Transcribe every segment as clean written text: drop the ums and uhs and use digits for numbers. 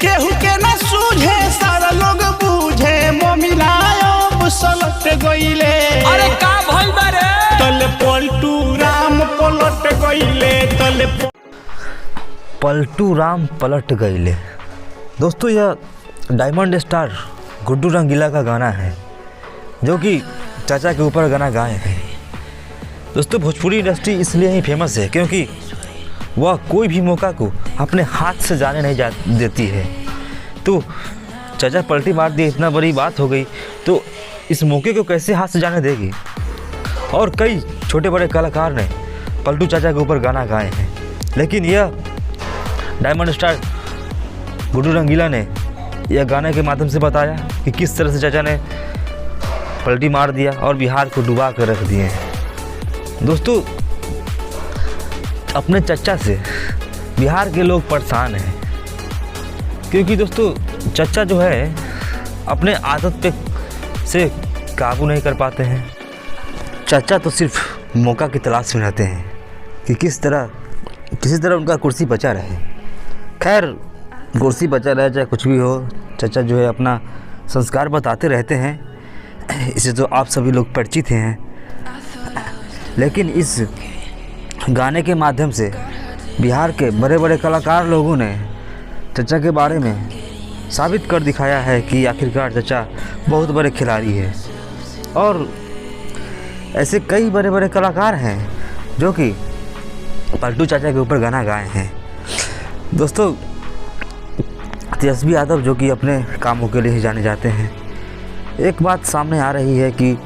केहू के ना सूझे सारा लोग बूझे मोमिलायो सलट गईले। अरे का भइल बारे? तले पलटू राम पलट गईले। तले पलटू राम पलट गईले। दोस्तों यह डायमंड स्टार गुड्डू रंगीला का गाना है जो कि चाचा के ऊपर गाना गाए हैं। दोस्तों भोजपुरी इंडस्ट्री इसलिए ही फेमस है क्योंकि वह कोई भी मौका को अपने हाथ से जाने नहीं देती है। तो चाचा पलटी मार दी, इतना बड़ी बात हो गई, तो इस मौके को कैसे हाथ से जाने देगी। और कई छोटे बड़े कलाकार ने पलटू चाचा के ऊपर गाना गाए हैं, लेकिन यह डायमंड स्टार गुड्डू रंगीला ने यह गाने के माध्यम से बताया कि किस तरह से चाचा ने पलटी मार दिया और बिहार को डुबा कर रख दिए हैं। दोस्तों अपने चच्चा से बिहार के लोग परेशान हैं क्योंकि दोस्तों चच्चा जो है अपने आदत पे से काबू नहीं कर पाते हैं। चच्चा तो सिर्फ मौका की तलाश में रहते हैं कि किसी तरह उनका कुर्सी बचा रहे। खैर कुर्सी बचा रहे चाहे कुछ भी हो, चच्चा जो है अपना संस्कार बताते रहते हैं, इसे तो आप सभी लोग परिचित हैं। लेकिन इस गाने के माध्यम से बिहार के बड़े बड़े कलाकार लोगों ने चच्चा के बारे में साबित कर दिखाया है कि आखिरकार चच्चा बहुत बड़े खिलाड़ी हैं। और ऐसे कई बड़े बड़े कलाकार हैं जो कि पलटू चाचा के ऊपर गाना गाए हैं। दोस्तों तेजस्वी यादव जो कि अपने कामों के लिए ही जाने जाते हैं, एक बात सामने आ रही है कि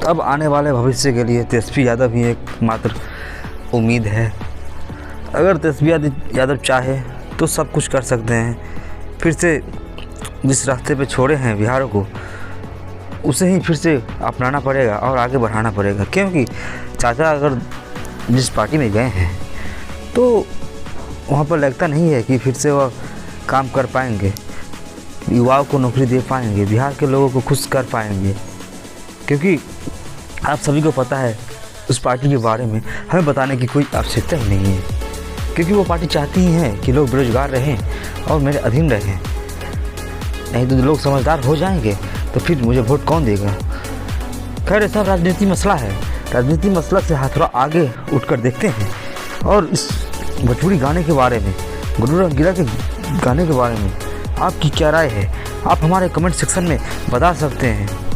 अब आने वाले भविष्य के लिए तेजस्वी यादव ही एकमात्र उम्मीद है। अगर तेजस्वी यादव चाहे तो सब कुछ कर सकते हैं। फिर से जिस रास्ते पे छोड़े हैं बिहार को, उसे ही फिर से अपनाना पड़ेगा और आगे बढ़ाना पड़ेगा, क्योंकि चाचा अगर जिस पार्टी में गए हैं तो वहाँ पर लगता नहीं है कि फिर से वह काम कर पाएंगे, युवाओं को नौकरी दे पाएंगे, बिहार के लोगों को खुश कर पाएंगे। क्योंकि आप सभी को पता है उस पार्टी के बारे में हमें बताने की कोई आवश्यकता ही नहीं है, क्योंकि वो पार्टी चाहती ही है कि लोग बेरोजगार रहें और मेरे अधीन रहें। नहीं तो लोग समझदार हो जाएंगे तो फिर मुझे वोट कौन देगा। खैर ऐसा राजनीति मसला है, राजनीति मसला से थोड़ा आगे उठकर देखते हैं और इस भोजपुरी गाने के बारे में, गुड्डू रंगीला के गाने के बारे में आपकी क्या राय है, आप हमारे कमेंट सेक्शन में बता सकते हैं।